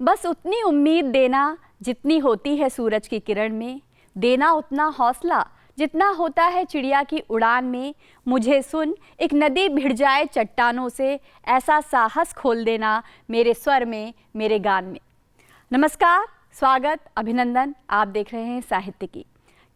बस उतनी उम्मीद देना जितनी होती है सूरज की किरण में, देना उतना हौसला जितना होता है चिड़िया की उड़ान में। मुझे सुन एक नदी भिड़ जाए चट्टानों से, ऐसा साहस खोल देना मेरे स्वर में, मेरे गान में। नमस्कार, स्वागत, अभिनंदन। आप देख रहे हैं साहित्य की।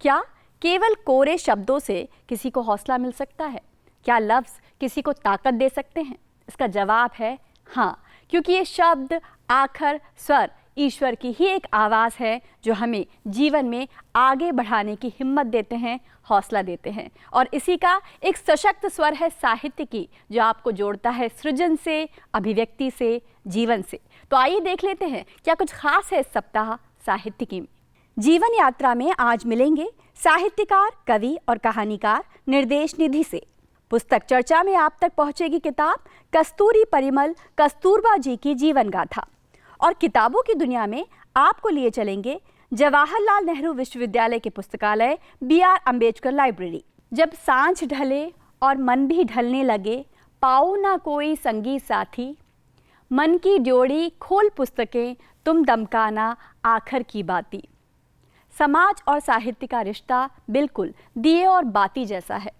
क्या केवल कोरे शब्दों से किसी को हौसला मिल सकता है? क्या लफ्ज़ किसी को ताकत दे सकते हैं? इसका जवाब है हाँ, क्योंकि ये शब्द, आखर, स्वर ईश्वर की ही एक आवाज़ है जो हमें जीवन में आगे बढ़ाने की हिम्मत देते हैं, हौसला देते हैं। और इसी का एक सशक्त स्वर है साहित्य की, जो आपको जोड़ता है सृजन से, अभिव्यक्ति से, जीवन से। तो आइए देख लेते हैं क्या कुछ खास है इस सप्ताह साहित्य की में। जीवन यात्रा में आज मिलेंगे साहित्यकार, कवि और कहानीकार निर्देश निधि से। पुस्तक चर्चा में आप तक पहुंचेगी किताब कस्तूरी परिमल कस्तूरबा जी की जीवन गाथा। और किताबों की दुनिया में आपको लिए चलेंगे जवाहरलाल नेहरू विश्वविद्यालय के पुस्तकालय BR अम्बेडकर लाइब्रेरी। जब सांझ ढले और मन भी ढलने लगे, पाओ ना कोई संगी साथी, मन की ड्योढ़ी खोल पुस्तकें, तुम दमकाना आखर की बाती। समाज और साहित्य का रिश्ता बिल्कुल दिए और बाती जैसा है।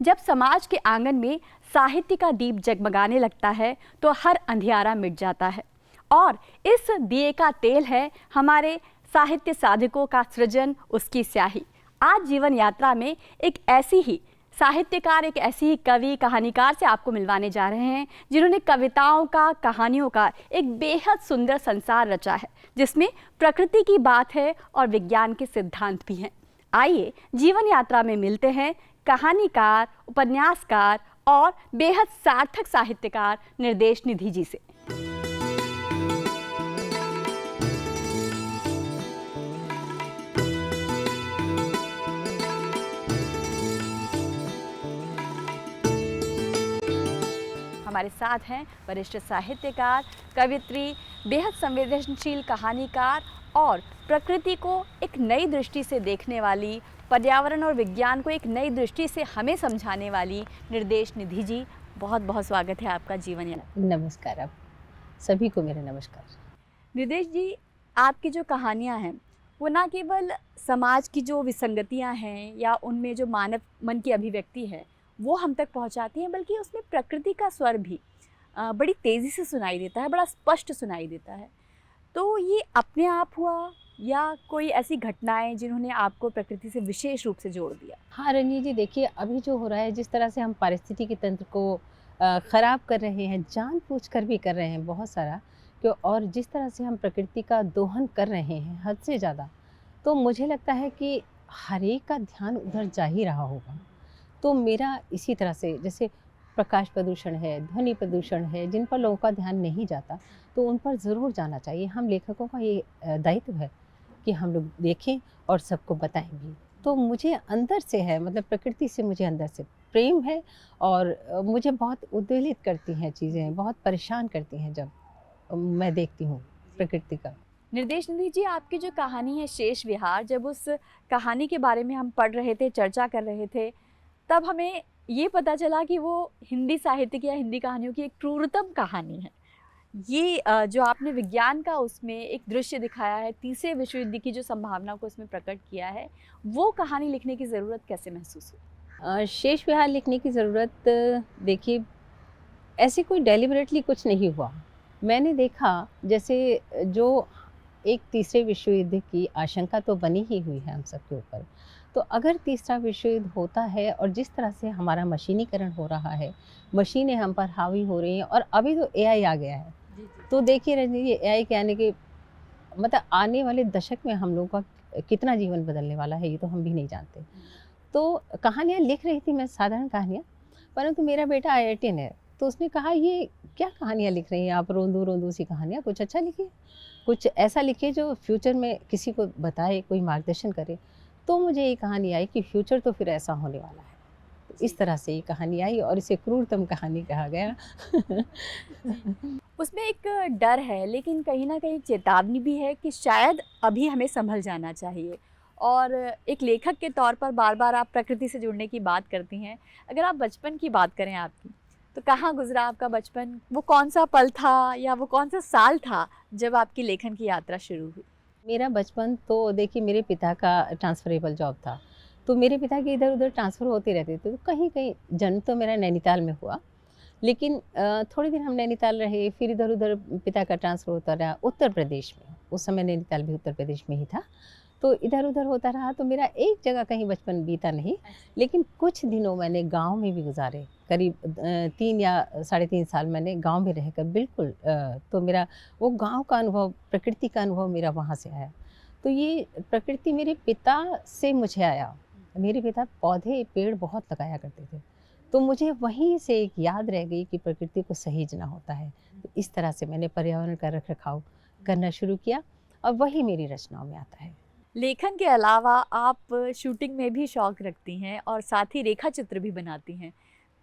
जब समाज के आंगन में साहित्य का दीप जगमगाने लगता है तो हर अंधियारा मिट जाता है। और इस दिए का तेल है हमारे साहित्य साधकों का सृजन, उसकी स्याही। आज जीवन यात्रा में एक ऐसी ही साहित्यकार, एक ऐसी ही कवि, कहानीकार से आपको मिलवाने जा रहे हैं जिन्होंने कविताओं का, कहानियों का एक बेहद सुंदर संसार रचा है, जिसमें प्रकृति की बात है और विज्ञान के सिद्धांत भी हैं। आइए जीवन यात्रा में मिलते हैं कहानीकार, उपन्यासकार और बेहद सार्थक साहित्यकार निर्देश निधि जी से। हमारे साथ हैं वरिष्ठ साहित्यकार, कवित्री, बेहद संवेदनशील कहानीकार और प्रकृति को एक नई दृष्टि से देखने वाली, पर्यावरण और विज्ञान को एक नई दृष्टि से हमें समझाने वाली निर्देश निधि जी। बहुत बहुत स्वागत है आपका जीवन यात्रा। नमस्कार, आप सभी को मेरा नमस्कार। निर्देश जी, आपकी जो कहानियाँ हैं वो ना केवल समाज की जो विसंगतियाँ हैं या उनमें जो मानव मन की अभिव्यक्ति है वो हम तक पहुंचाती हैं, बल्कि उसमें प्रकृति का स्वर भी बड़ी तेज़ी से सुनाई देता है, बड़ा स्पष्ट सुनाई देता है। तो ये अपने आप हुआ या कोई ऐसी घटनाएं जिन्होंने आपको प्रकृति से विशेष रूप से जोड़ दिया? हाँ रंजीत जी, देखिए अभी जो हो रहा है, जिस तरह से हम पारिस्थितिकी तंत्र को ख़राब कर रहे हैं, जानबूझकर भी कर रहे हैं बहुत सारा, क्यों, और जिस तरह से हम प्रकृति का दोहन कर रहे हैं हद से ज़्यादा, तो मुझे लगता है कि हर एक का ध्यान उधर जा ही रहा होगा। तो मेरा इसी तरह से, जैसे प्रकाश प्रदूषण है, ध्वनि प्रदूषण है, जिन पर लोगों का ध्यान नहीं जाता, तो उन पर ज़रूर जाना चाहिए। हम लेखकों का ये दायित्व है कि हम लोग देखें और सबको बताएं भी। तो मुझे अंदर से है, मतलब प्रकृति से मुझे अंदर से प्रेम है और मुझे बहुत उद्वेलित करती हैं चीज़ें, बहुत परेशान करती हैं जब मैं देखती हूँ प्रकृति का। निर्देश निधि जी, आपकी जो कहानी है शेष विहार, जब उस कहानी के बारे में हम पढ़ रहे थे, चर्चा कर रहे थे, तब हमें ये पता चला कि वो हिंदी साहित्य की या हिंदी कहानियों की एक क्रूरतम कहानी है। ये जो आपने विज्ञान का उसमें एक दृश्य दिखाया है, तीसरे विश्व युद्ध की जो संभावना को उसमें प्रकट किया है, वो कहानी लिखने की ज़रूरत कैसे महसूस हुई? शेष विहार लिखने की ज़रूरत, देखिए ऐसे कोई डेलिबरेटली कुछ नहीं हुआ। मैंने देखा जैसे जो एक तीसरे विश्व युद्ध की आशंका तो बनी ही हुई है हम सबके ऊपर, तो अगर तीसरा विश्व युद्ध होता है और जिस तरह से हमारा मशीनीकरण हो रहा है, मशीनें हम पर हावी हो रही हैं, और अभी तो AI आ गया है, तो देखिए रजनी जी, AI के आने के मतलब आने वाले दशक में हम लोगों का कितना जीवन बदलने वाला है ये तो हम भी नहीं जानते। तो कहानियाँ लिख रही थी मैं, साधारण कहानियाँ, परंतु मेरा बेटा IITian है, तो उसने कहा ये क्या कहानियाँ लिख रही हैं आप, रोंदू रोंदू सी कहानियाँ, कुछ अच्छा लिखिए, कुछ ऐसा लिखिए जो फ्यूचर में किसी को बताए, कोई मार्गदर्शन करे। तो मुझे ये कहानी आई कि फ्यूचर तो फिर ऐसा होने वाला है। तो इस तरह से ये कहानी आई और इसे क्रूरतम कहानी कहा गया। उसमें एक डर है, लेकिन कहीं ना कहीं चेतावनी भी है कि शायद अभी हमें संभल जाना चाहिए। और एक लेखक के तौर पर बार बार आप प्रकृति से जुड़ने की बात करती हैं। अगर आप बचपन की बात करें आपकी, तो कहाँ गुजरा आपका बचपन? वो कौन सा पल था या वो कौन सा साल था जब आपकी लेखन की यात्रा शुरू हुई? मेरा बचपन तो देखिए, मेरे पिता का ट्रांसफरेबल जॉब था, तो मेरे पिता के इधर-उधर ट्रांसफ़र होते रहते थे, तो कहीं-कहीं जन्म तो मेरा नैनीताल में हुआ, लेकिन थोड़े दिन हम नैनीताल रहे, फिर इधर-उधर पिता का ट्रांसफ़र होता रहा उत्तर प्रदेश में, उस समय नैनीताल भी उत्तर प्रदेश में ही था। तो इधर-उधर होता रहा, तो मेरा एक जगह कहीं बचपन बीता नहीं, लेकिन कुछ दिनों मैंने गाँव में भी गुज़ारे, करीब 3 या साढ़े 3 साल मैंने गाँव में रहकर बिल्कुल तो मेरा वो गाँव का अनुभव, प्रकृति का अनुभव मेरा वहाँ से आया। तो ये प्रकृति मेरे पिता से मुझे आया। मेरे पिता पौधे, पेड़ बहुत लगाया करते थे, तो मुझे वहीं से एक याद रह गई कि प्रकृति को सहेजना होता है। तो इस तरह से मैंने पर्यावरण का रख-रखाव करना शुरू किया और वही मेरी रचनाओं में आता है। लेखन के अलावा आप शूटिंग में भी शौक रखती हैं और साथ ही रेखा चित्र भी बनाती हैं।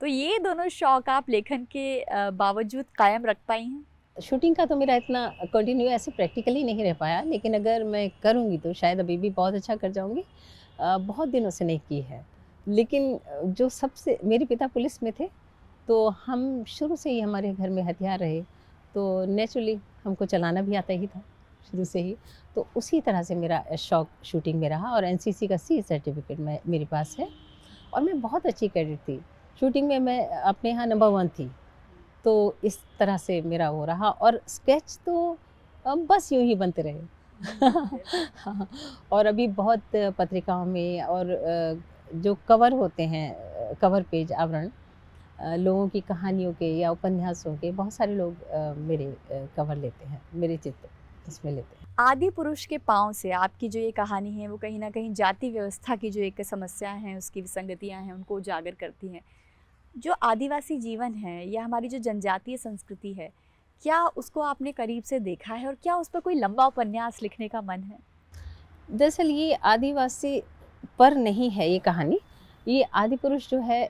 तो ये दोनों शौक आप लेखन के बावजूद कायम रख पाई हैं? शूटिंग का तो मेरा इतना कंटिन्यू ऐसे प्रैक्टिकली नहीं रह पाया, लेकिन अगर मैं करूँगी तो शायद अभी भी बहुत अच्छा कर जाऊँगी। बहुत दिनों से नहीं की है, लेकिन जो सबसे मेरे पिता पुलिस में थे, तो हम शुरू से ही हमारे घर में हथियार रहे, तो नेचुरली हमको चलाना भी आता ही था शुरू से ही। तो उसी तरह से मेरा शौक शूटिंग में रहा और एनसीसी का सी सर्टिफिकेट मेरे पास है और मैं बहुत अच्छी कैडेट थी। शूटिंग में मैं अपने यहाँ नंबर 1 थी। तो इस तरह से मेरा वो रहा और स्केच तो बस यूँ ही बनते रहे। हाँ, और अभी बहुत पत्रिकाओं में और जो कवर होते हैं, कवर पेज आवरण, लोगों की कहानियों के या उपन्यासों के, बहुत सारे लोग मेरे कवर लेते हैं, मेरे चित्र इसमें लेते हैं। आदि पुरुष के पाँव से आपकी जो ये कहानी है वो कहीं न कहीं जाति व्यवस्था की जो एक समस्या हैं, उसकी विसंगतियाँ हैं, उनको उजागर करती हैं। जो आदिवासी जीवन है या हमारी जो जनजातीय संस्कृति है, क्या उसको आपने करीब से देखा है और क्या उस पर कोई लंबा उपन्यास लिखने का मन है? दरअसल ये आदिवासी पर नहीं है ये कहानी। ये आदि पुरुष जो है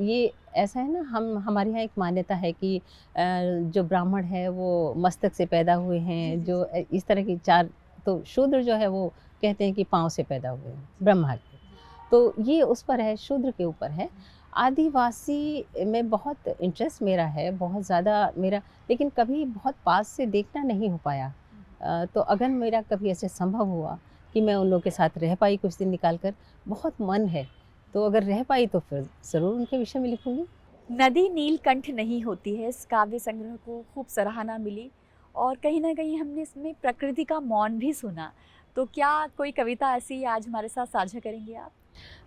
ये ऐसा है ना, हमारे यहाँ एक मान्यता है कि जो ब्राह्मण है वो मस्तक से पैदा हुए हैं, जो इस तरह की 4, तो शूद्र जो है वो कहते हैं कि पाँव से पैदा हुए हैं, ब्रह्मा के। तो ये उस पर है, शूद्र के ऊपर है। आदिवासी में बहुत इंटरेस्ट मेरा है, बहुत ज़्यादा मेरा, लेकिन कभी बहुत पास से देखना नहीं हो पाया। तो अगर मेरा कभी ऐसे संभव हुआ कि मैं उन लोगों के साथ रह पाई कुछ दिन निकाल कर, बहुत मन है, तो अगर रह पाई तो फिर ज़रूर उनके विषय में लिखूँगी। नदी नीलकंठ नहीं होती है, इस काव्य संग्रह को खूब सराहना मिली और कहीं न कहीं हमने इसमें प्रकृति का मौन भी सुना। तो क्या कोई कविता ऐसी आज हमारे साथ साझा करेंगे आप?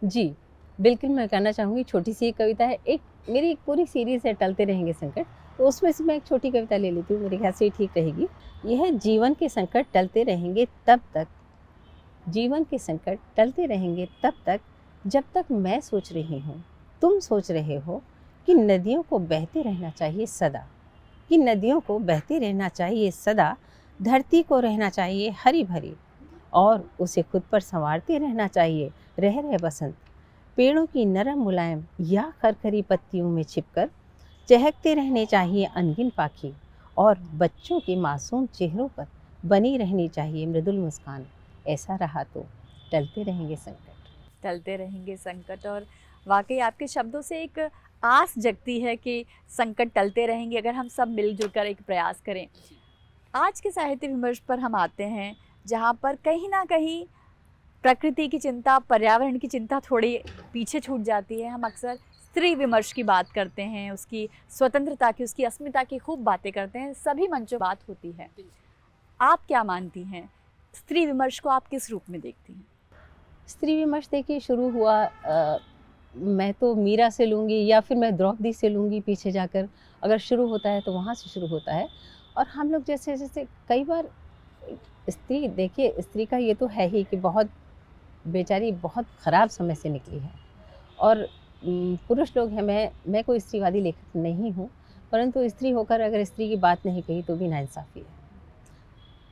जी, बिल्कुल मैं कहना चाहूँगी, छोटी-सी एक कविता है। एक मेरी एक पूरी सीरीज़ है टलते रहेंगे संकट, तो उसमें से मैं एक छोटी कविता ले लेती हूँ, मेरे ख़्याल से ये ठीक रहेगी। ये है, जीवन के संकट टलते रहेंगे तब तक, जीवन के संकट टलते रहेंगे तब तक, जब तक मैं सोच रही हूँ, तुम सोच रहे हो कि नदियों को बहते रहना चाहिए सदा, कि नदियों को बहते रहना चाहिए सदा, धरती को रहना चाहिए हरी-भरी और उसे खुद पर संवारते रहना चाहिए रह बसंत। पेड़ों की नरम मुलायम या खरखरी पत्तियों में छिपकर चहकते रहने चाहिए अनगिन पाखी और बच्चों के मासूम चेहरों पर बनी रहनी चाहिए मृदुल मुस्कान। ऐसा रहा तो टलते रहेंगे संकट। टलते रहेंगे संकट, और वाकई आपके शब्दों से एक आस जगती है कि संकट टलते रहेंगे अगर हम सब मिलजुल कर एक प्रयास करें। आज के साहित्य विमर्श पर हम आते हैं, जहाँ पर कहीं ना कहीं प्रकृति की चिंता, पर्यावरण की चिंता थोड़ी पीछे छूट जाती है। हम अक्सर स्त्री विमर्श की बात करते हैं, उसकी स्वतंत्रता की, उसकी अस्मिता की खूब बातें करते हैं, सभी मंचों बात होती है। आप क्या मानती हैं, स्त्री विमर्श को आप किस रूप में देखती हैं? स्त्री विमर्श देखिए शुरू हुआ, मैं तो मीरा से लूँगी या फिर मैं द्रौपदी से लूँगी पीछे जाकर, अगर शुरू होता है तो वहाँ से शुरू होता है। और हम लोग जैसे जैसे कई बार स्त्री, देखिए स्त्री का ये तो है ही कि बहुत बेचारी बहुत ख़राब समय से निकली है और पुरुष लोग हैं, मैं कोई स्त्रीवादी लेखक नहीं हूँ, परंतु स्त्री होकर अगर स्त्री की बात नहीं कही तो भी नाइंसाफ़ी है।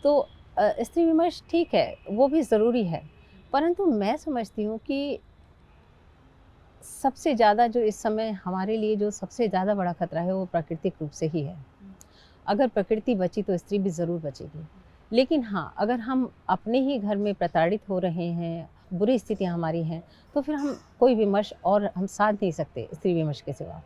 तो स्त्री विमर्श ठीक है, वो भी ज़रूरी है, परंतु मैं समझती हूँ कि सबसे ज़्यादा जो इस समय हमारे लिए जो सबसे ज़्यादा बड़ा खतरा है वो प्राकृतिक रूप से ही है। अगर प्रकृति बची तो स्त्री भी ज़रूर बचेगी। लेकिन हाँ, अगर हम अपने ही घर में प्रताड़ित हो रहे हैं, बुरी स्थितियाँ हमारी हैं, तो फिर हम कोई विमर्श और हम साध नहीं सकते स्त्री विमर्श के सिवा।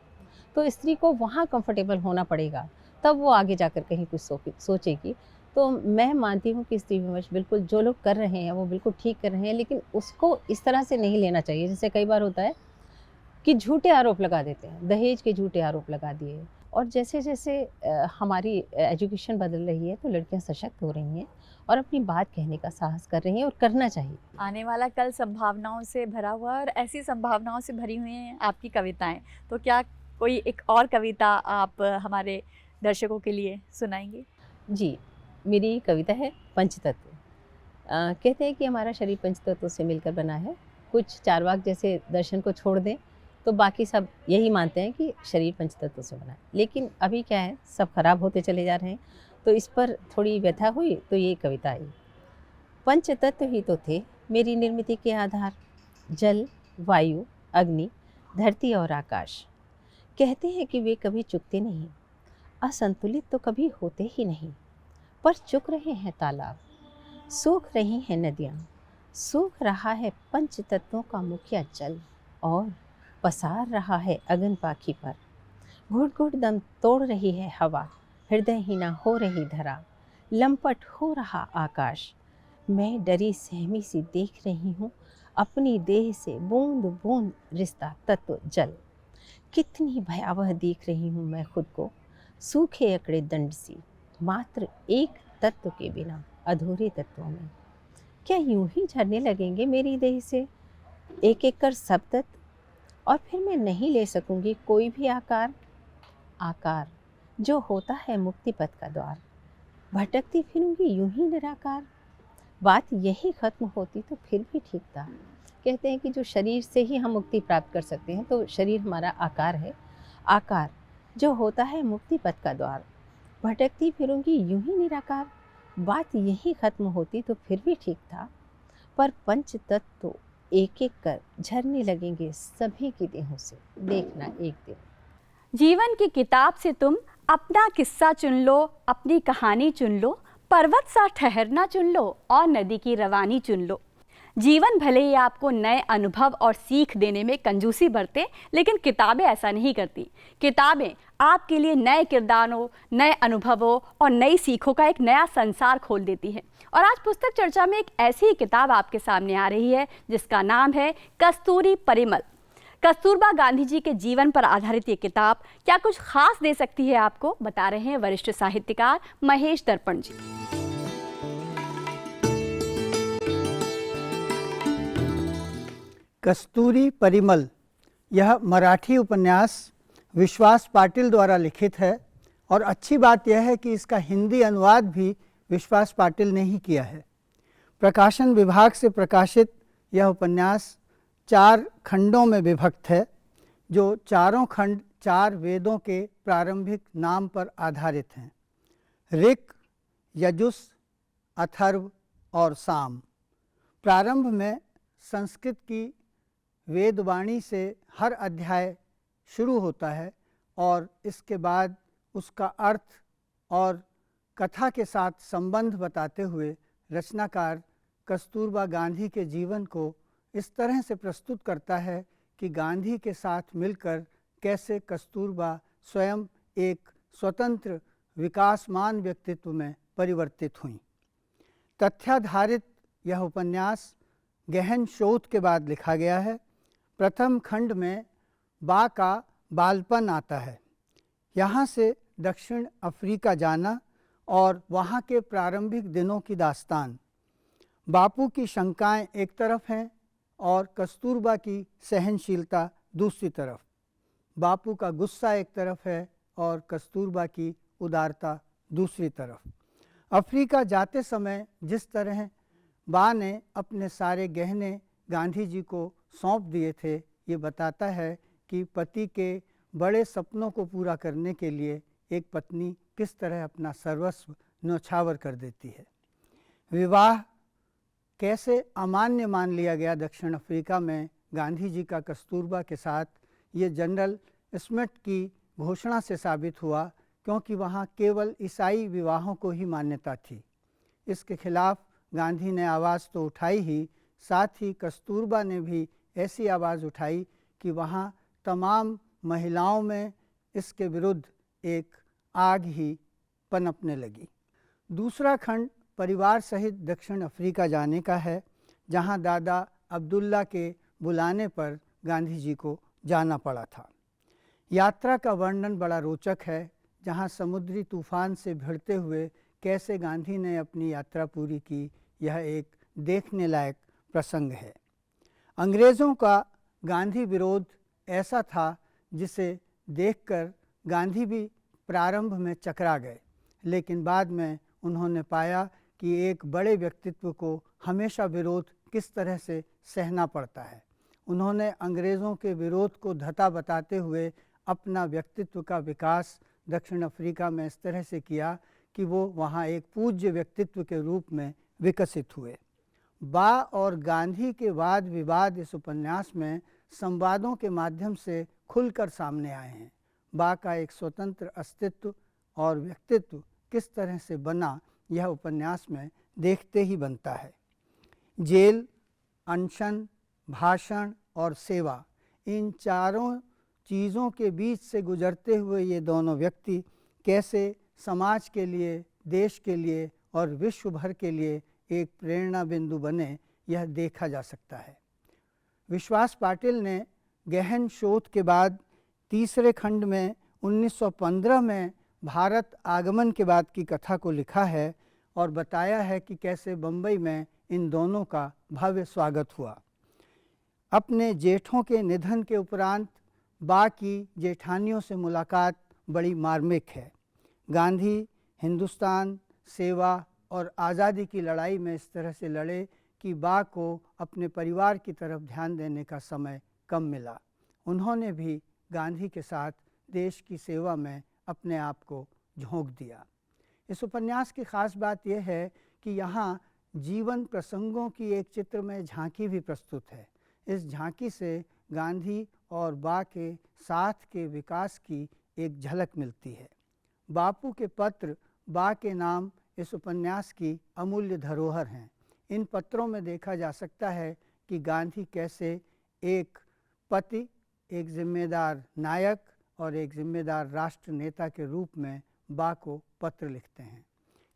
तो स्त्री को वहाँ कंफर्टेबल होना पड़ेगा, तब वो आगे जाकर कहीं कुछ सोचेगी। तो मैं मानती हूँ कि स्त्री विमर्श बिल्कुल जो लोग कर रहे हैं वो बिल्कुल ठीक कर रहे हैं, लेकिन उसको इस तरह से नहीं लेना चाहिए। जैसे कई बार होता है कि झूठे आरोप लगा देते हैं, दहेज के झूठे आरोप लगा दिए। और जैसे जैसे हमारी एजुकेशन बदल रही है तो लड़कियां सशक्त हो रही हैं और अपनी बात कहने का साहस कर रही हैं, और करना चाहिए। आने वाला कल संभावनाओं से भरा हुआ है और ऐसी संभावनाओं से भरी हुई हैं आपकी कविताएं। तो क्या कोई एक और कविता आप हमारे दर्शकों के लिए सुनाएंगे? जी, मेरी कविता है पंचतत्व। कहते हैं कि हमारा शरीर पंचतत्वों से मिलकर बना है। कुछ चार्वाक जैसे दर्शन को छोड़ दें तो बाकी सब यही मानते हैं कि शरीर पंचतत्वों से बना है, लेकिन अभी क्या है, सब खराब होते चले जा रहे हैं। तो इस पर थोड़ी व्यथा हुई तो ये कविता आई। पंचतत्व ही तो थे मेरी निर्मिति के आधार, जल, वायु, अग्नि, धरती और आकाश। कहते हैं कि वे कभी चुकते नहीं, असंतुलित तो कभी होते ही नहीं, पर चुक रहे हैं तालाब, सूख रही हैं नदियाँ, सूख रहा है पंच तत्वों का मुखिया जल, और पसार रहा है अगन पाखी पर। घुट घुट दम तोड़ रही है हवा, हृदयहीना हो रही धरा, लंपट हो रहा आकाश। मैं डरी सहमी सी देख रही हूँ अपनी देह से बूंद बूंद रिश्ता तत्व जल। कितनी भयावह देख रही हूँ मैं खुद को, सूखे अकड़े दंड सी, मात्र एक तत्व के बिना अधूरे तत्वों में। क्या यूं ही झरने लगेंगे मेरी देह से एक एक कर सब तत्व, और फिर मैं नहीं ले सकूंगी कोई भी आकार। आकार जो होता है मुक्ति पथ का द्वार, भटकती फिरूंगी यूं ही निराकार। बात यही खत्म होती तो फिर भी ठीक था। कहते हैं कि जो शरीर से ही हम मुक्ति प्राप्त कर सकते हैं, तो शरीर हमारा आकार है। आकार जो होता है मुक्ति पथ का द्वार, भटकती फिरूंगी यूं ही निराकार। बात यही खत्म होती तो फिर भी ठीक था, पर पंच तत्व तो एक एक कर झरने लगेंगे सभी की देहों से, देखना एक दिन। जीवन की किताब से तुम अपना किस्सा चुन लो, अपनी कहानी चुन लो, पर्वत सा ठहरना चुन लो और नदी की रवानी चुन लो। जीवन भले ही आपको नए अनुभव और सीख देने में कंजूसी बरते, लेकिन किताबें ऐसा नहीं करती। किताबें आपके लिए नए किरदारों, नए अनुभवों और नई सीखों का एक नया संसार खोल देती है। और आज पुस्तक चर्चा में एक ऐसी ही किताब आपके सामने आ रही है जिसका नाम है कस्तूरी परिमल। कस्तूरबा गांधी जी के जीवन पर आधारित ये किताब क्या कुछ खास दे सकती है आपको, बता रहे हैं वरिष्ठ साहित्यकार महेश दर्पण जी। कस्तूरी परिमल यह मराठी उपन्यास विश्वास पाटिल द्वारा लिखित है, और अच्छी बात यह है कि इसका हिंदी अनुवाद भी विश्वास पाटिल ने ही किया है। प्रकाशन विभाग से प्रकाशित यह उपन्यास 4 खंडों में विभक्त है, जो चारों खंड 4 वेदों के प्रारंभिक नाम पर आधारित हैं: ऋक्, यजुस्, अथर्व और साम। प्रारंभ में संस्कृत की वेदवाणी से हर अध्याय शुरू होता है, और इसके बाद उसका अर्थ और कथा के साथ संबंध बताते हुए रचनाकार कस्तूरबा गांधी के जीवन को इस तरह से प्रस्तुत करता है कि गांधी के साथ मिलकर कैसे कस्तूरबा स्वयं एक स्वतंत्र विकासमान व्यक्तित्व में परिवर्तित हुई। तथ्याधारित यह उपन्यास गहन शोध के बाद लिखा गया है। प्रथम खंड में बा का बालपन आता है, यहाँ से दक्षिण अफ्रीका जाना और वहाँ के प्रारंभिक दिनों की दास्तान। बापू की शंकाएं एक तरफ हैं और कस्तूरबा की सहनशीलता दूसरी तरफ। बापू का गुस्सा एक तरफ है और कस्तूरबा की उदारता दूसरी तरफ। अफ्रीका जाते समय जिस तरह बा ने अपने सारे गहने गांधी जी को सौंप दिए थे, ये बताता है कि पति के बड़े सपनों को पूरा करने के लिए एक पत्नी किस तरह अपना सर्वस्व न्यौछावर कर देती है। विवाह कैसे अमान्य मान लिया गया दक्षिण अफ्रीका में गांधी जी का कस्तूरबा के साथ, ये जनरल स्मिथ की घोषणा से साबित हुआ, क्योंकि वहाँ केवल ईसाई विवाहों को ही मान्यता थी। इसके खिलाफ गांधी ने आवाज़ तो उठाई ही, साथ ही कस्तूरबा ने भी ऐसी आवाज़ उठाई कि वहाँ तमाम महिलाओं में इसके विरुद्ध एक आग ही पनपने लगी। दूसरा खंड परिवार सहित दक्षिण अफ्रीका जाने का है, जहां दादा अब्दुल्ला के बुलाने पर गांधी जी को जाना पड़ा था। यात्रा का वर्णन बड़ा रोचक है, जहां समुद्री तूफान से भिड़ते हुए कैसे गांधी ने अपनी यात्रा पूरी की, यह एक देखने लायक प्रसंग है। अंग्रेज़ों का गांधी विरोध ऐसा था जिसे देखकर गांधी भी प्रारंभ में चकरा गए, लेकिन बाद में उन्होंने पाया कि एक बड़े व्यक्तित्व को हमेशा विरोध किस तरह से सहना पड़ता है। उन्होंने अंग्रेज़ों के विरोध को धता बताते हुए अपना व्यक्तित्व का विकास दक्षिण अफ्रीका में इस तरह से किया कि वो वहाँ एक पूज्य व्यक्तित्व के रूप में विकसित हुए। बा और गांधी के वाद विवाद इस उपन्यास में संवादों के माध्यम से खुलकर सामने आए हैं। बा का एक स्वतंत्र अस्तित्व और व्यक्तित्व किस तरह से बना, यह उपन्यास में देखते ही बनता है। जेल, अनशन, भाषण और सेवा, इन चारों चीज़ों के बीच से गुजरते हुए ये दोनों व्यक्ति कैसे समाज के लिए, देश के लिए और विश्व भर के लिए एक प्रेरणा बिंदु बने, यह देखा जा सकता है। विश्वास पाटिल ने गहन शोध के बाद तीसरे खंड में 1915 में भारत आगमन के बाद की कथा को लिखा है और बताया है कि कैसे बम्बई में इन दोनों का भव्य स्वागत हुआ। अपने जेठों के निधन के उपरांत बा की जेठानियों से मुलाकात बड़ी मार्मिक है। गांधी हिंदुस्तान, सेवा और आज़ादी की लड़ाई में इस तरह से लड़े कि बा को अपने परिवार की तरफ ध्यान देने का समय कम मिला। उन्होंने भी गांधी के साथ देश की सेवा में अपने आप को झोंक दिया। इस उपन्यास की ख़ास बात यह है कि यहाँ जीवन प्रसंगों की एक चित्रमय झांकी भी प्रस्तुत है। इस झांकी से गांधी और बा के साथ के विकास की एक झलक मिलती है। बापू के पत्र बा के नाम इस उपन्यास की अमूल्य धरोहर हैं। इन पत्रों में देखा जा सकता है कि गांधी कैसे एक पति, एक जिम्मेदार नायक और एक जिम्मेदार राष्ट्र नेता के रूप में बा को पत्र लिखते हैं।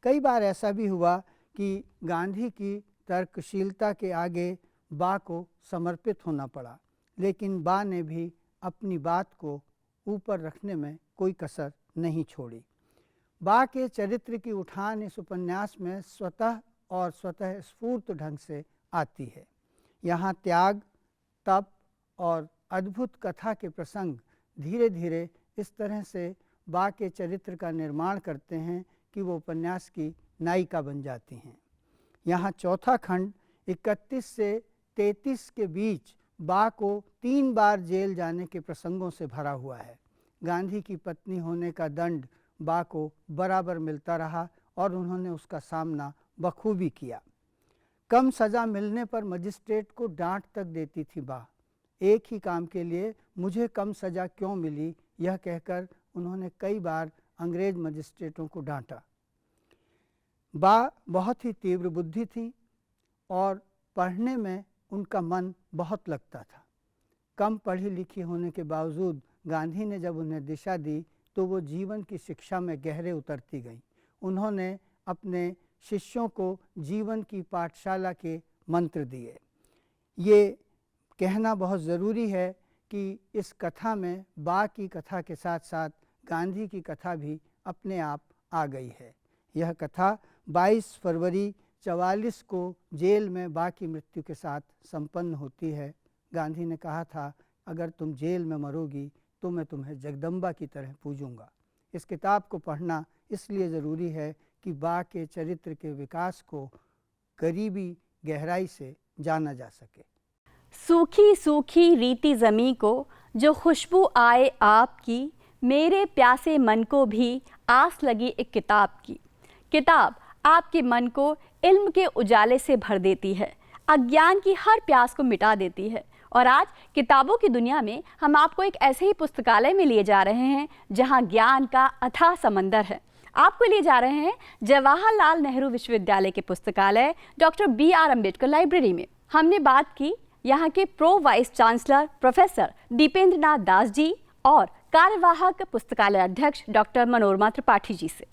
कई बार ऐसा भी हुआ कि गांधी की तर्कशीलता के आगे बा को समर्पित होना पड़ा, लेकिन बा ने भी अपनी बात को ऊपर रखने में कोई कसर नहीं छोड़ी। बा के चरित्र की उठान इस उपन्यास में स्वतः और स्वतः स्फूर्त ढंग से आती है। यहाँ त्याग, तप और अद्भुत कथा के प्रसंग धीरे धीरे इस तरह से बा के चरित्र का निर्माण करते हैं कि वो उपन्यास की नायिका बन जाती हैं। यहाँ चौथा खंड 31 से 33 के बीच बा को 3 बार जेल जाने के प्रसंगों से भरा हुआ है। गांधी की पत्नी होने का दंड बा को बराबर मिलता रहा और उन्होंने उसका सामना बखूबी किया। कम सज़ा मिलने पर मजिस्ट्रेट को डांट तक देती थी बा। एक ही काम के लिए मुझे कम सज़ा क्यों मिली, यह कहकर उन्होंने कई बार अंग्रेज मजिस्ट्रेटों को डांटा। बा बहुत ही तीव्र बुद्धि थी और पढ़ने में उनका मन बहुत लगता था। कम पढ़ी लिखी होने के बावजूद गांधी ने जब उन्हें दिशा दी तो वो जीवन की शिक्षा में गहरे उतरती गईं। उन्होंने अपने शिष्यों को जीवन की पाठशाला के मंत्र दिए। ये कहना बहुत ज़रूरी है कि इस कथा में बा की कथा के साथ साथ गांधी की कथा भी अपने आप आ गई है। यह कथा 22 फरवरी 44 को जेल में बा की मृत्यु के साथ संपन्न होती है। गांधी ने कहा था, अगर तुम जेल में मरोगी तो मैं तुम्हें जगदम्बा की तरह पूजूंगा। इस किताब को पढ़ना इसलिए ज़रूरी है कि बा के चरित्र के विकास को करीबी गहराई से जाना जा सके। सूखी सूखी रीति ज़मीं को जो खुशबू आए आपकी, मेरे प्यासे मन को भी आस लगी एक किताब की। किताब आपके मन को इल्म के उजाले से भर देती है, अज्ञान की हर प्यास को मिटा देती है। और आज किताबों की दुनिया में हम आपको एक ऐसे ही पुस्तकालय में लिए जा रहे हैं जहां ज्ञान का अथाह समंदर है। आपको लिए जा रहे हैं जवाहरलाल नेहरू विश्वविद्यालय के पुस्तकालय डॉक्टर BR अम्बेडकर लाइब्रेरी में। हमने बात की यहाँ के pro vice chancellor professor Dipendra Nath Das ji और कार्यवाहक पुस्तकालय अध्यक्ष डॉक्टर मनोरमा त्रिपाठी जी से।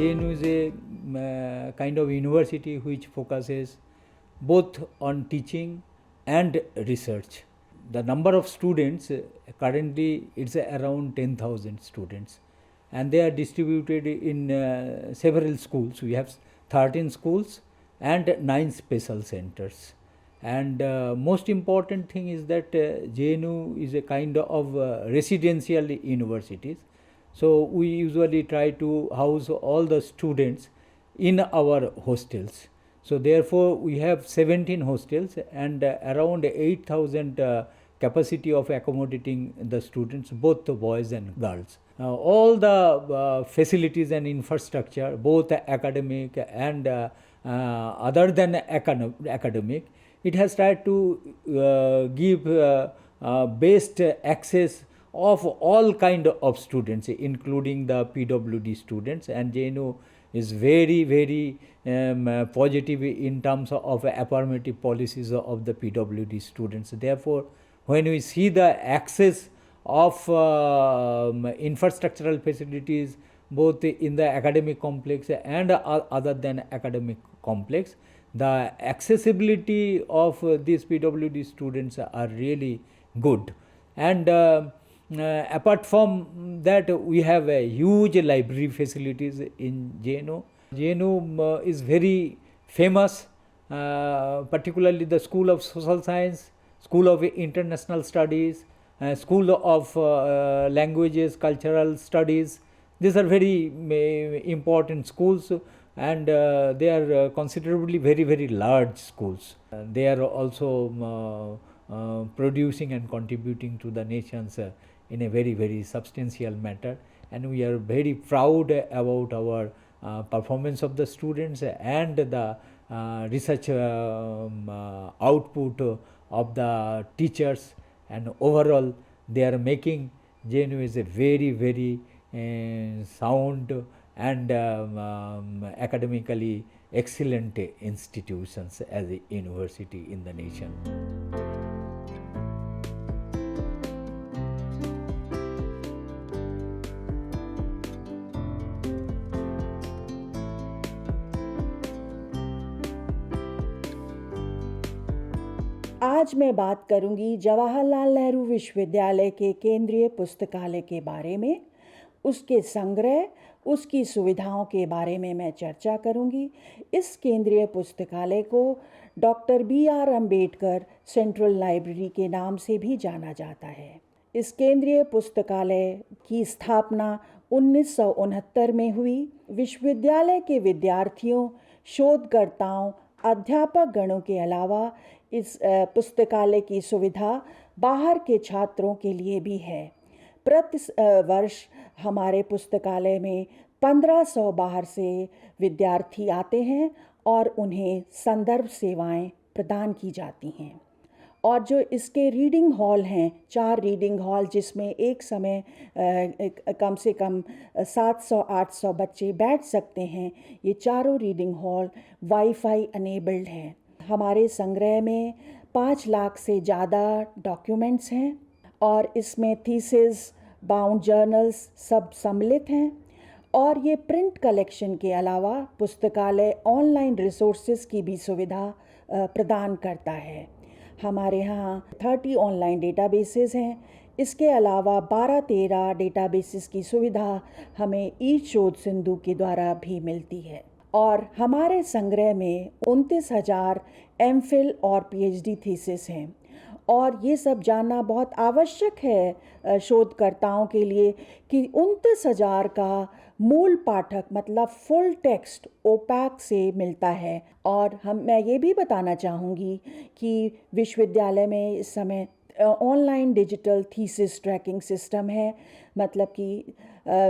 JNU is a kind of university which focuses both on teaching and research. The number of students currently it's around 10,000 students, and they are distributed in several schools. We have 13 schools and 9 special centers. And most important thing is that JNU is a kind of residential universities. So we usually try to house all the students in our hostels. So therefore we have 17 hostels and around 8,000 capacity of accommodating the students, both the boys and girls. All the facilities and infrastructure, both academic and other than academic, it has tried to give best access of all kind of students, including the PWD students, and JNU is very positive in terms of affirmative policies of the PWD students. Therefore, when we see the access of infrastructural facilities both in the academic complex and other than academic complex, the accessibility of these PWD students are really good. And apart from that, we have a huge library facilities in JNU. JNU is very famous, particularly the School of Social Science, School of International Studies, School of Languages, Cultural Studies. These are very important schools, and they are considerably very large schools. They are also producing and contributing to the nation's in a very substantial matter, and we are very proud about our performance of the students and the research output of the teachers, and overall they are making JNU is a very sound and academically excellent institutions as a university in the nation. आज मैं बात करूंगी जवाहरलाल नेहरू विश्वविद्यालय के केंद्रीय पुस्तकालय के बारे में, उसके संग्रह, उसकी सुविधाओं के बारे में मैं चर्चा करूंगी। इस केंद्रीय पुस्तकालय को doctor BR Ambedkar central library के नाम से भी जाना जाता है। इस केंद्रीय पुस्तकालय की स्थापना 1969 में हुई। विश्वविद्यालय के विद्यार्थियों, शोधकर्ताओं, अध्यापक गणों के अलावा इस पुस्तकालय की सुविधा बाहर के छात्रों के लिए भी है। प्रति वर्ष हमारे पुस्तकालय में 1500 बाहर से विद्यार्थी आते हैं और उन्हें संदर्भ सेवाएं प्रदान की जाती हैं। और जो इसके रीडिंग हॉल हैं, 4 रीडिंग हॉल, जिसमें एक समय कम से कम 700-800 बच्चे बैठ सकते हैं, ये चारों रीडिंग हॉल वाईफाई अनेबल्ड हैं। हमारे संग्रह में 5 लाख से ज़्यादा डॉक्यूमेंट्स हैं और इसमें थीसिस, बाउंड जर्नल्स सब सम्मिलित हैं। और ये प्रिंट कलेक्शन के अलावा पुस्तकालय ऑनलाइन रिसोर्सेज की भी सुविधा प्रदान करता है। हमारे यहाँ 30 ऑनलाइन डेटाबेसेस हैं। इसके अलावा 12-13 डेटाबेसेस की सुविधा हमें ई शोध सिंधु के द्वारा भी मिलती है। और हमारे संग्रह में 29,000 MPhil और PhD थीसिस हैं और ये सब जानना बहुत आवश्यक है शोधकर्ताओं के लिए कि 29,000 का मूल पाठक मतलब फुल टेक्स्ट ओपैक से मिलता है। और मैं ये भी बताना चाहूँगी कि विश्वविद्यालय में इस समय online digital thesis tracking system है, मतलब कि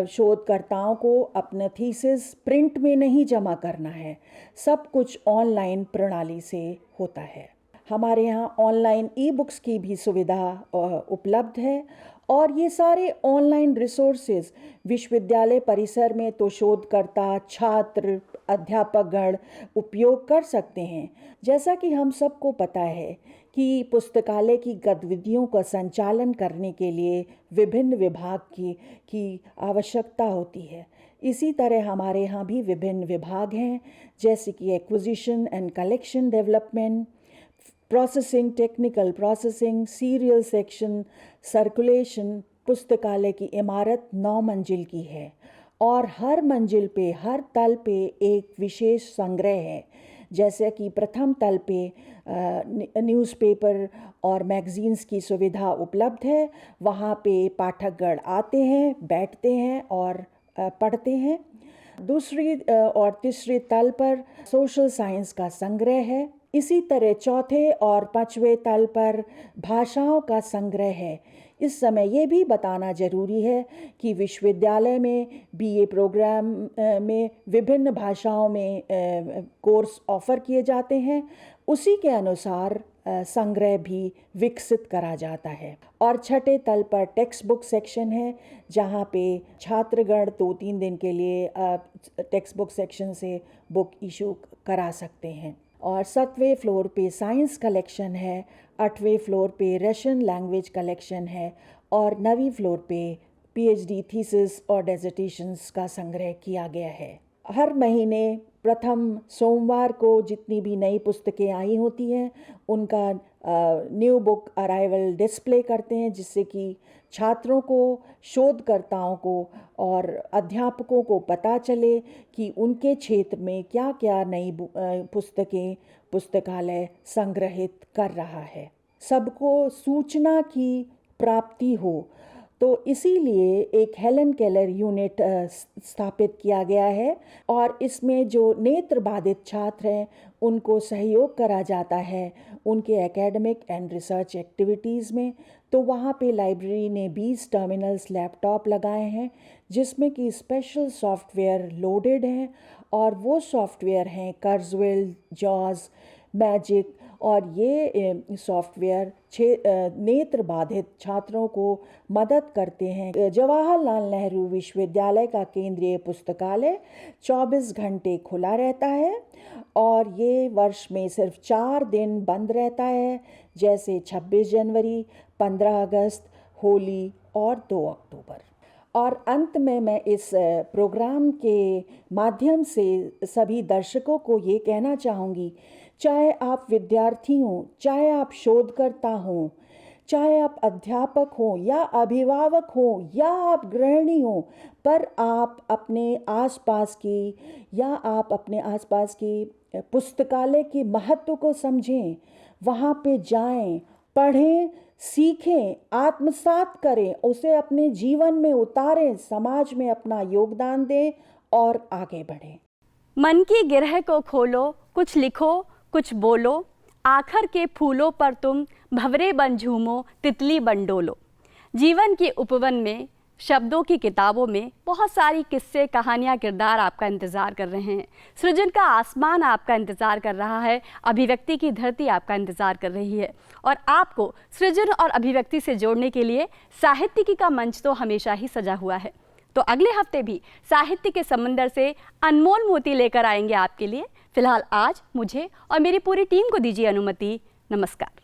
शोधकर्ताओं को अपना थीसिस प्रिंट में नहीं जमा करना है, सब कुछ ऑनलाइन प्रणाली से होता है। हमारे यहाँ ऑनलाइन ई बुक्स की भी सुविधा उपलब्ध है और ये सारे ऑनलाइन रिसोर्सेज विश्वविद्यालय परिसर में तो शोधकर्ता, छात्र, अध्यापकगण उपयोग कर सकते हैं। जैसा कि हम सबको पता है कि पुस्तकालय की गतिविधियों का संचालन करने के लिए विभिन्न विभाग की आवश्यकता होती है। इसी तरह हमारे यहाँ भी विभिन्न विभाग हैं, जैसे कि acquisition and collection development, processing, technical processing, serial section, circulation. पुस्तकालय की इमारत 9 मंजिल की है और हर मंजिल पे, हर तल पे एक विशेष संग्रह है। जैसे कि प्रथम तल पे न्यूज़पेपर और मैगज़ीन्स की सुविधा उपलब्ध है। वहाँ पे पाठकगण आते हैं, बैठते हैं और पढ़ते हैं। दूसरी और तीसरे तल पर सोशल साइंस का संग्रह है। इसी तरह चौथे और पांचवें तल पर भाषाओं का संग्रह है। इस समय ये भी बताना जरूरी है कि विश्वविद्यालय में बीए प्रोग्राम में विभिन्न भाषाओं में कोर्स ऑफर किए जाते हैं, उसी के अनुसार संग्रह भी विकसित करा जाता है। और छठे तल पर टेक्स्ट बुक सेक्शन है, जहाँ पे छात्रगण 2-3 दिन के लिए टेक्स्ट बुक सेक्शन से बुक इशू करा सकते हैं। और 7वें फ्लोर पे साइंस कलेक्शन है, 8वें फ्लोर पे रशियन लैंग्वेज कलेक्शन है और 9वीं फ्लोर पे पीएचडी थीसिस और डेजर्टेशंस का संग्रह किया गया है। हर महीने प्रथम सोमवार को जितनी भी नई पुस्तकें आई होती हैं उनका न्यू बुक अराइवल डिस्प्ले करते हैं, जिससे कि छात्रों को, शोधकर्ताओं को और अध्यापकों को पता चले कि उनके क्षेत्र में क्या क्या नई पुस्तकें पुस्तकालय संग्रहित कर रहा है। सबको सूचना की प्राप्ति हो, तो इसीलिए एक हेलन केलर यूनिट स्थापित किया गया है और इसमें जो नेत्र बाधित छात्र हैं उनको सहयोग करा जाता है उनके एकेडमिक एंड रिसर्च एक्टिविटीज़ में। तो वहाँ पे लाइब्रेरी ने 20 टर्मिनल्स लैपटॉप लगाए हैं, जिसमें कि स्पेशल सॉफ्टवेयर लोडेड हैं और वो सॉफ्टवेयर हैं कर्जवेल, जॉज, मैजिक। और ये सॉफ्टवेयर नेत्र बाधित छात्रों को मदद करते हैं। जवाहरलाल नेहरू विश्वविद्यालय का केंद्रीय पुस्तकालय 24 घंटे खुला रहता है और ये वर्ष में सिर्फ 4 दिन बंद रहता है, जैसे 26 जनवरी, 15 अगस्त, होली और 2 अक्टूबर। और अंत में मैं इस प्रोग्राम के माध्यम से सभी दर्शकों को ये कहना चाहूँगी, चाहे आप विद्यार्थी हों, चाहे आप शोधकर्ता हों, चाहे आप अध्यापक हों या अभिभावक हों या आप गृहिणी हों, पर आप अपने आसपास की पुस्तकालय के महत्व को समझें, वहाँ पे जाएं, पढ़ें, सीखें, आत्मसात करें, उसे अपने जीवन में उतारें, समाज में अपना योगदान दें और आगे बढ़ें। मन की गिरह को खोलो, कुछ लिखो, कुछ बोलो, आखर के फूलों पर तुम भंवरे बन झूमो, तितली बन डोलो। जीवन के उपवन में, शब्दों की किताबों में बहुत सारी किस्से, कहानियाँ, किरदार आपका इंतज़ार कर रहे हैं। सृजन का आसमान आपका इंतज़ार कर रहा है, अभिव्यक्ति की धरती आपका इंतज़ार कर रही है। और आपको सृजन और अभिव्यक्ति से जोड़ने के लिए साहित्यिकी का मंच तो हमेशा ही सजा हुआ है। तो अगले हफ्ते भी साहित्य के समंदर से अनमोल मोती लेकर आएंगे आपके लिए। फिलहाल आज मुझे और मेरी पूरी टीम को दीजिए अनुमति। नमस्कार।